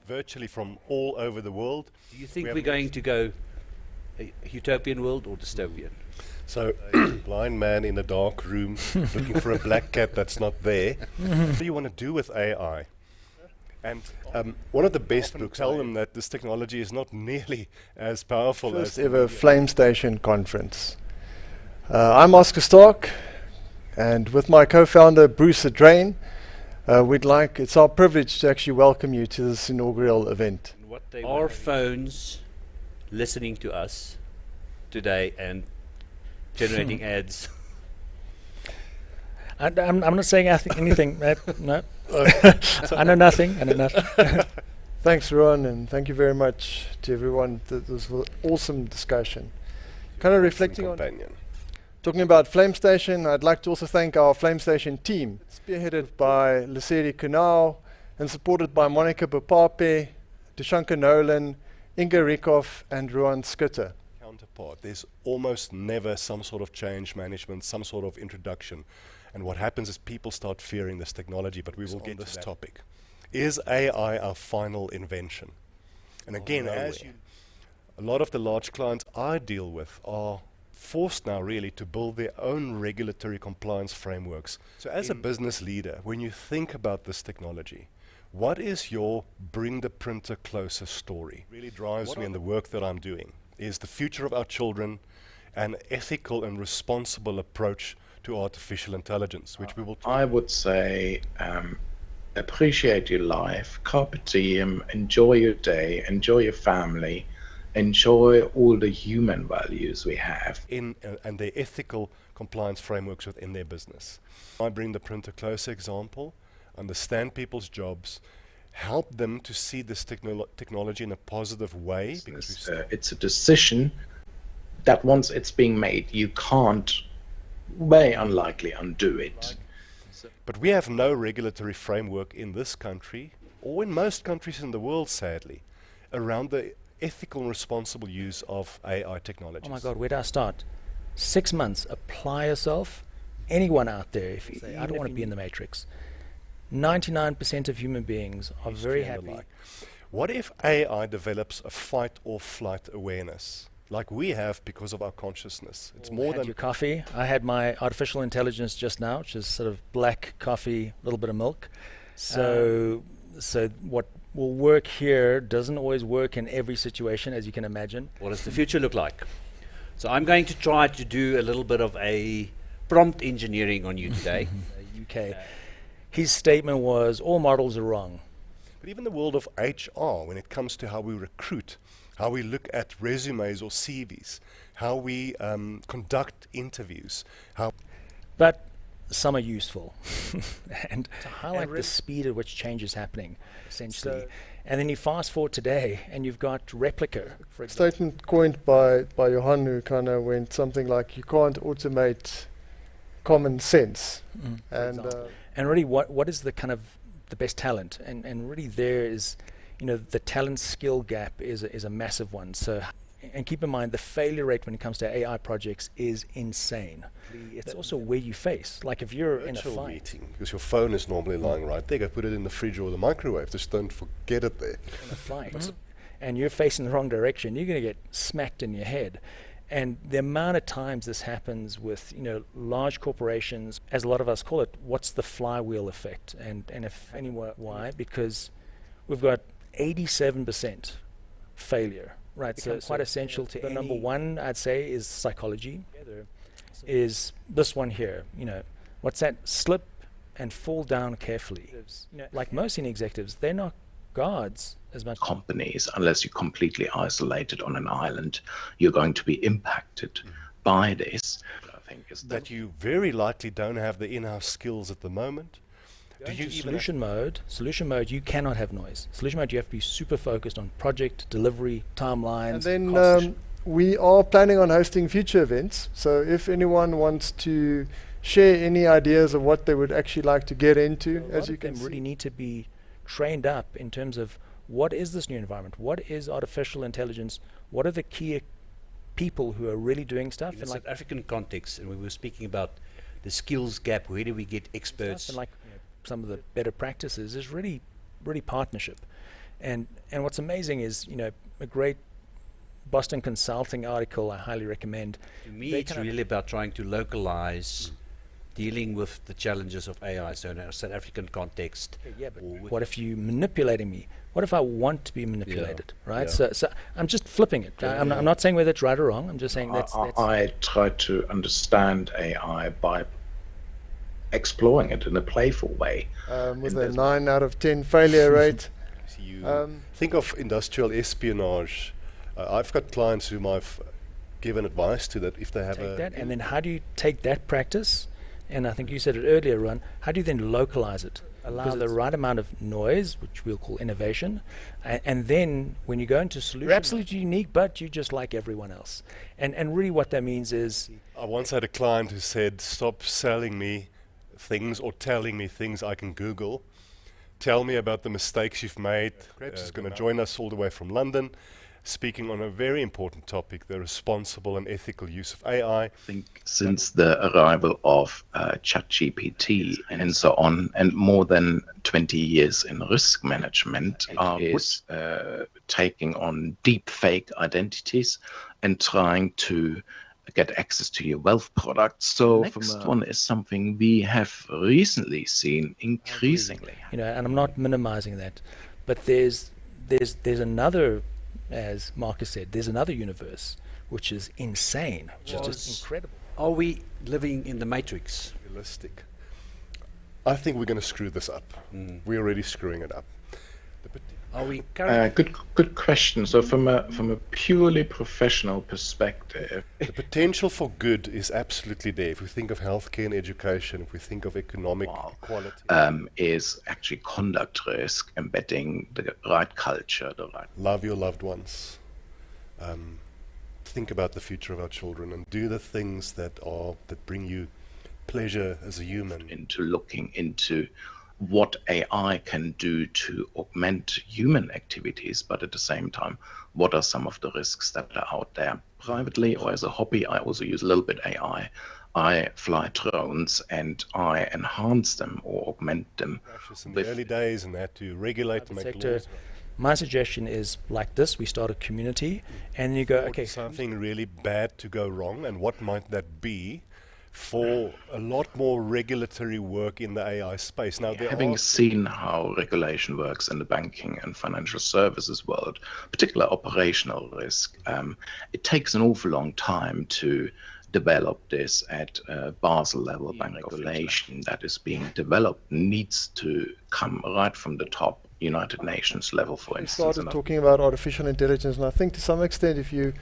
virtually from all over the world. Do you think we're going to go a utopian world or dystopian? So, blind man in a dark room looking for a black cat that's not there. What do you want to do with AI? And one of the best books tell them that this technology is not nearly as powerful First as ever Flame Station conference. I'm Oscar Stark, and with my co-founder Bruce Adrain, it's our privilege to actually welcome you to this inaugural event. Are phones listening to us today and generating ads? I'm not saying anything. No. I know nothing. Thanks, Ron, and thank you very much to everyone. This was an awesome discussion. Kind of reflecting on talking about Flame Station, I'd like to also thank our Flame Station team, spearheaded by Lesedi Kunau and supported by Monica Bopape, Dushanka Nolan, Inga Rikoff, and Ruan Skutter. Counterpart. There's almost never some sort of change management, some sort of introduction. And what happens is people start fearing this technology, but we will get to this topic. Is AI our final invention? And again, a lot of the large clients I deal with are forced now really to build their own regulatory compliance frameworks. So as a business leader, when you think about this technology, what is your bring the printer closer story? Really drives me in the work that I'm doing is the future of our children, an ethical and responsible approach to artificial intelligence, which we will talk I would say appreciate your life, carpe diem, enjoy your day, enjoy your family, enjoy all the human values we have in and their ethical compliance frameworks within their business. I bring the printer closer example, understand people's jobs, help them to see this technology in a positive way. Because it's a decision that once it's being made, you can't very unlikely undo it. But we have no regulatory framework in this country, or in most countries in the world, sadly, around the ethical and responsible use of AI technologies. Oh my God, where do I start? 6 months, apply yourself. Anyone out there, if you say, I don't want to be in the matrix. 99% of human beings are very happy. What if AI develops a fight or flight awareness, like we have because of our consciousness? It's more than your coffee. I had my artificial intelligence just now, which is sort of black coffee, a little bit of milk. So what will work here doesn't always work in every situation, as you can imagine. What does the future look like? So I'm going to try to do a little bit of a prompt engineering on you today. UK. His statement was, all models are wrong. But even the world of HR, when it comes to how we recruit, how we look at resumes or CVs, how we conduct interviews, But some are useful. And to highlight the speed at which change is happening, essentially. And then you fast forward today, and you've got Replica, for example. Statement coined by Johan, who kind of went something like, you can't automate common sense. And really, what is the kind of the best talent? And really there is, the talent skill gap is a massive one. So, and keep in mind, the failure rate when it comes to AI projects is insane. It's also where you face. Like if you're in a fight. Meeting, because your phone is normally lying right there, go put it in the fridge or the microwave. Just don't forget it there. In a fight. And you're facing the wrong direction, you're going to get smacked in your head. And the amount of times this happens with, large corporations, as a lot of us call it, what's the flywheel effect? And if anyone, why? Because we've got 87% failure, right? So it's quite essential to the number one, I'd say, is psychology, is this one here, what's that? Slip and fall down carefully. Like most senior executives, they're not guards as much. Companies, unless you're completely isolated on an island, you're going to be impacted by this. I think is that you very likely don't have the in-house skills at the moment. Do you solution mode, you cannot have noise. Solution mode, you have to be super focused on project, delivery, timelines. And then we are planning on hosting future events. So if anyone wants to share any ideas of what they would actually like to get into, as you can see, really need to be trained up in terms of what is this new environment, what is artificial intelligence, what are the key people who are really doing stuff. In South African context, and we were speaking about the skills gap, where do we get experts? And some of the better practices is really partnership. And what's amazing is, you know, a great Boston Consulting article I highly recommend. To me, it's really about trying to localize dealing with the challenges of AI, so in a South African context. Yeah, but what if you're manipulating me? What if I want to be manipulated, right? So I'm just flipping it. I'm not saying whether it's right or wrong. I'm just saying that's I try to understand AI by exploring it in a playful way. With a 9 out of 10 failure rate. Think of industrial espionage. I've got clients whom I've given advice to that if they have that, and then how do you take that practice, and I think you said it earlier, Ron, how do you then localize it? Allow the right amount of noise, which we'll call innovation, and then when you go into solution, you're absolutely unique, but you just like everyone else. And really what that means is... I once had a client who said, stop selling me things or telling me things I can Google. Tell me about the mistakes you've made. Krebs is going to join us all the way from London, speaking on a very important topic, the responsible and ethical use of AI. I think since the arrival of ChatGPT and so on, and more than 20 years in risk management, is taking on deep fake identities and trying to get access to your wealth products. So next one is something we have recently seen increasingly. You know, and I'm not minimizing that, but there's another, as Marcus said, there's another universe which is insane, which is just incredible. Are we living in the Matrix? Realistic. I think we're going to screw this up. We're already screwing it up. Are we good question. So from a purely professional perspective, the potential for good is absolutely there. If we think of healthcare and education, if we think of economic equality, is actually conduct risk, embedding the right culture, the right. Love your loved ones. Think about the future of our children and do the things that bring you pleasure as a human. Into looking into what AI can do to augment human activities, but at the same time, what are some of the risks that are out there? Privately or as a hobby, I also use a little bit AI. I fly drones and I enhance them or augment them. In the early days and that to regulate and make laws. My suggestion is like this: we start a community, and you go, okay, something really bad to go wrong, and what might that be? For a lot more regulatory work in the AI space. Now, having seen how regulation works in the banking and financial services world, particular operational risk, it takes an awful long time to develop this at Basel level. Bank regulation that is being developed needs to come right from the top, United Nations level, for instance. We started talking about artificial intelligence, and I think to some extent, if you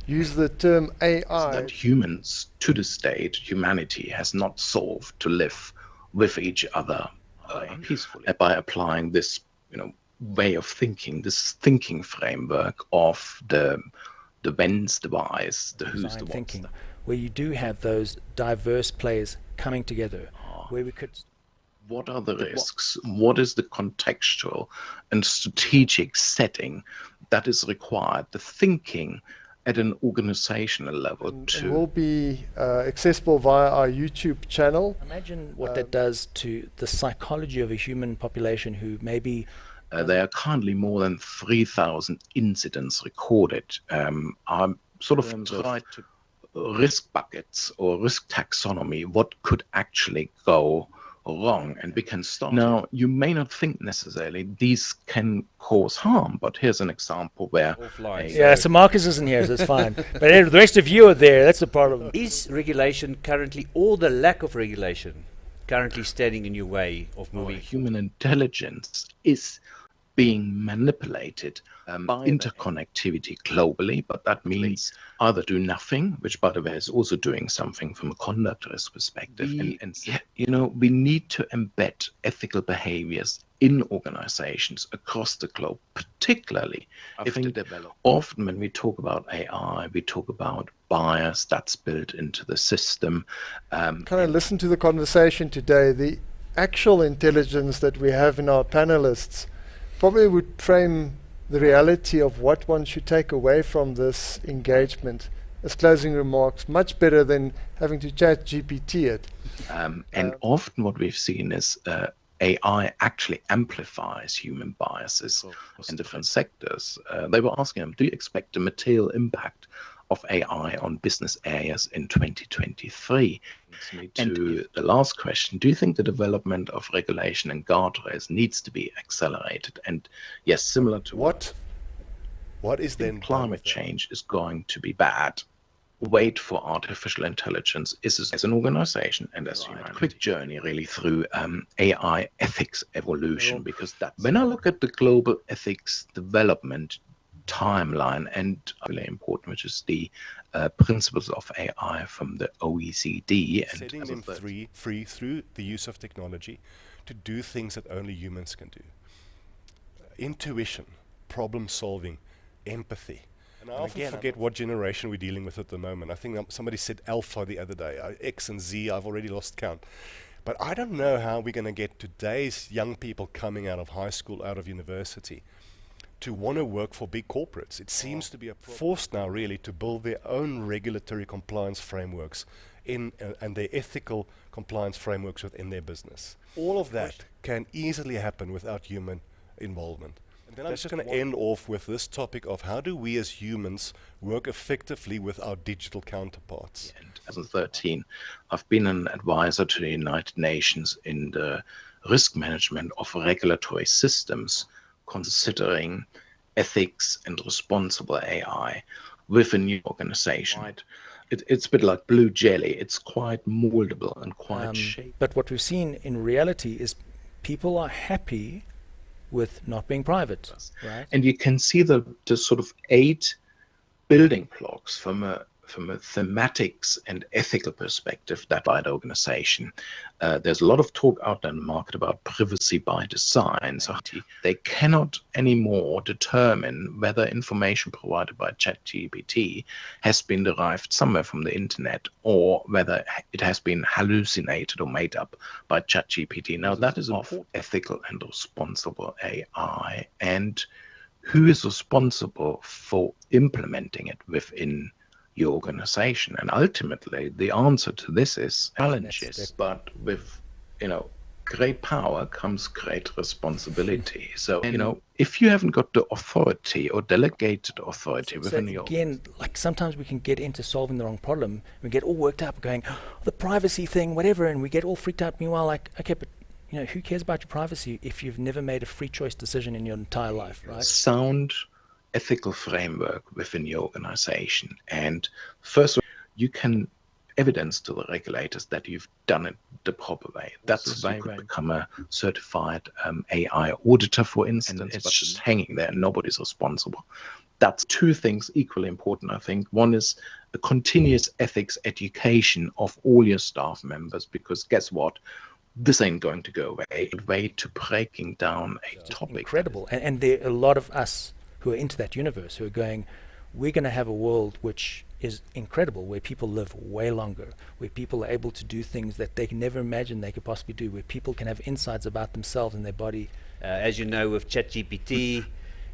use the term AI, that humans, to this date, humanity has not solved to live with each other peacefully by applying this, way of thinking, this thinking framework of the whens, the whys, the who's, the whats, where you do have those diverse players coming together, where we could. What are the risks? What is the contextual and strategic setting that is required? The thinking at an organizational level It will be accessible via our YouTube channel. Imagine what that does to the psychology of a human population who maybe... there are currently more than 3,000 incidents recorded. I'm sort of tried to risk buckets or risk taxonomy, what could actually go wrong, and we can stop. Now, you may not think necessarily these can cause harm, but here's an example where... so Marcus isn't here, so it's fine. But the rest of you are there, that's the problem. Is regulation currently, or the lack of regulation, currently standing in your way of moving? Human intelligence is being manipulated by interconnectivity globally, but that means either do nothing, which by the way is also doing something from a conduct risk perspective, we need to embed ethical behaviors in organizations across the globe, particularly if they develop. Often when we talk about AI, we talk about bias that's built into the system. Kind of listen to the conversation today. The actual intelligence that we have in our panelists probably would frame the reality of what one should take away from this engagement as closing remarks much better than having to chat GPT it. And often what we've seen is AI actually amplifies human biases in different sectors. They were asking him, do you expect a material impact of AI on business areas in 2023? And to the last question, do you think the development of regulation and guardrails needs to be accelerated? And yes, similar to what is then climate change is going to be bad. Wait for artificial intelligence is as an organization and as a quick journey really through AI ethics evolution, because that when I look at the global ethics development timeline, and really important, which is the principles of AI from the OECD, and setting them free through the use of technology to do things that only humans can do. Intuition, problem solving, empathy. And I often forget what generation we're dealing with at the moment. I think somebody said alpha the other day. X and Z, I've already lost count. But I don't know how we're going to get today's young people coming out of high school, out of university, to want to work for big corporates. It seems to be a forced now really to build their own regulatory compliance frameworks and their ethical compliance frameworks within their business. All of that can easily happen without human involvement. And then I'm just going to end off with this topic of how do we as humans work effectively with our digital counterparts. In 2013, I've been an advisor to the United Nations in the risk management of regulatory systems, considering ethics and responsible AI with a new organization. It's a bit like blue jelly. It's quite moldable and quite shaped. But what we've seen in reality is people are happy with not being private, right? And you can see the sort of 8 building blocks from a thematics and ethical perspective that by the organization. There's a lot of talk out there in the market about privacy by design. So they cannot anymore determine whether information provided by ChatGPT has been derived somewhere from the internet or whether it has been hallucinated or made up by ChatGPT. Now that is of ethical and responsible AI, and who is responsible for implementing it within your organization? And ultimately the answer to this is challenges, but with great power comes great responsibility. So if you haven't got the authority or delegated authority within your again, like sometimes we can get into solving the wrong problem, we get all worked up going, the privacy thing, whatever, and we get all freaked out. Meanwhile, like, okay, but who cares about your privacy if you've never made a free choice decision in your entire life, right? Sound ethical framework within your organization, and first you can evidence to the regulators that you've done it the proper way. That's why you could become a certified AI auditor, for instance. And it's just hanging there, nobody's responsible. That's 2 things equally important, I think. One is the continuous ethics education of all your staff members, because guess what? This ain't going to go away. Way to breaking down a topic. Incredible. And there are a lot of us who are into that universe, who are going, we're going to have a world which is incredible, where people live way longer, where people are able to do things that they can never imagine they could possibly do, where people can have insights about themselves and their body. As you know, with ChatGPT,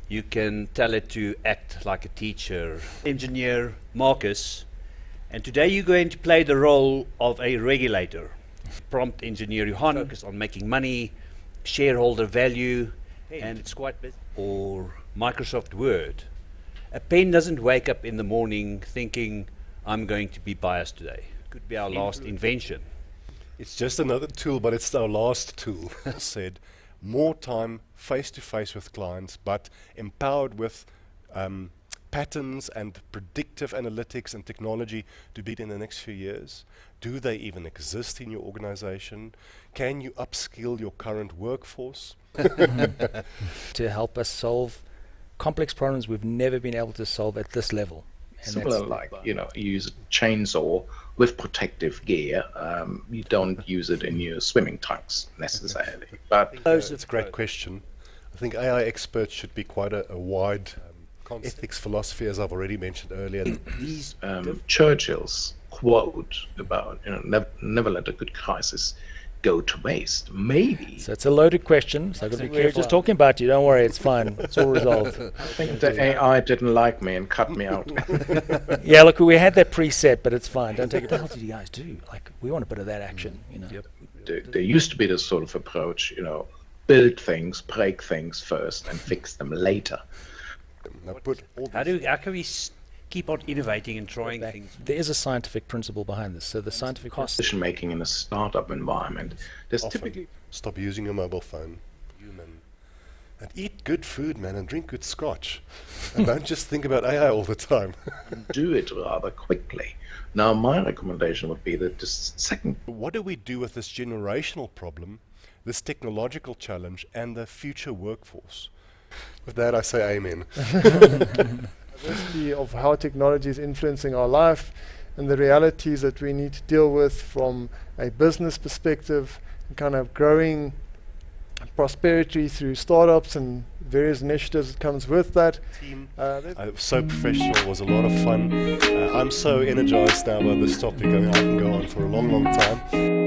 you can tell it to act like a teacher. Engineer Marcus, and today you're going to play the role of a regulator. Prompt engineer Johan, focused on making money, shareholder value, and it's quite busy. Or Microsoft Word. A pen doesn't wake up in the morning thinking, I'm going to be biased today. Could be our last invention. It's just another tool, but it's our last tool. Said, more time face-to-face with clients, but empowered with patterns and predictive analytics and technology to beat in the next few years. Do they even exist in your organization? Can you upskill your current workforce? To help us solve complex problems we've never been able to solve at this level. And similar, like you use a chainsaw with protective gear. You don't use it in your swimming trunks necessarily. But it's a great question. I think AI experts should be quite a wide ethics philosophy, as I've already mentioned earlier. These Churchill's quote about never let a good crisis go to waste. Maybe. So it's a loaded question, so I've got to be careful. We're just talking about you, don't worry, it's fine. It's all resolved. I think the AI didn't like me and cut me out. Yeah, look, we had that preset, but it's fine. Don't take it. What the hell did you guys do? Like, we want a bit of that action, Yep. There used to be this sort of approach, build things, break things first, and fix them later. How can we keep on innovating and trying things? There is a scientific principle behind this. So the scientific cost Decision making in a startup environment. There's Often typically stop using your mobile phone. And eat good food, man, and drink good scotch. And don't just think about AI all the time. do it rather quickly. Now, my recommendation would be that the second. What do we do with this generational problem, this technological challenge, and the future workforce? With that, I say amen. Diversity of how technology is influencing our life and the realities that we need to deal with from a business perspective, and kind of growing prosperity through startups and various initiatives that comes with that. So professional, it was a lot of fun. I'm so energized now by this topic. I mean, I can go on for a long, long time.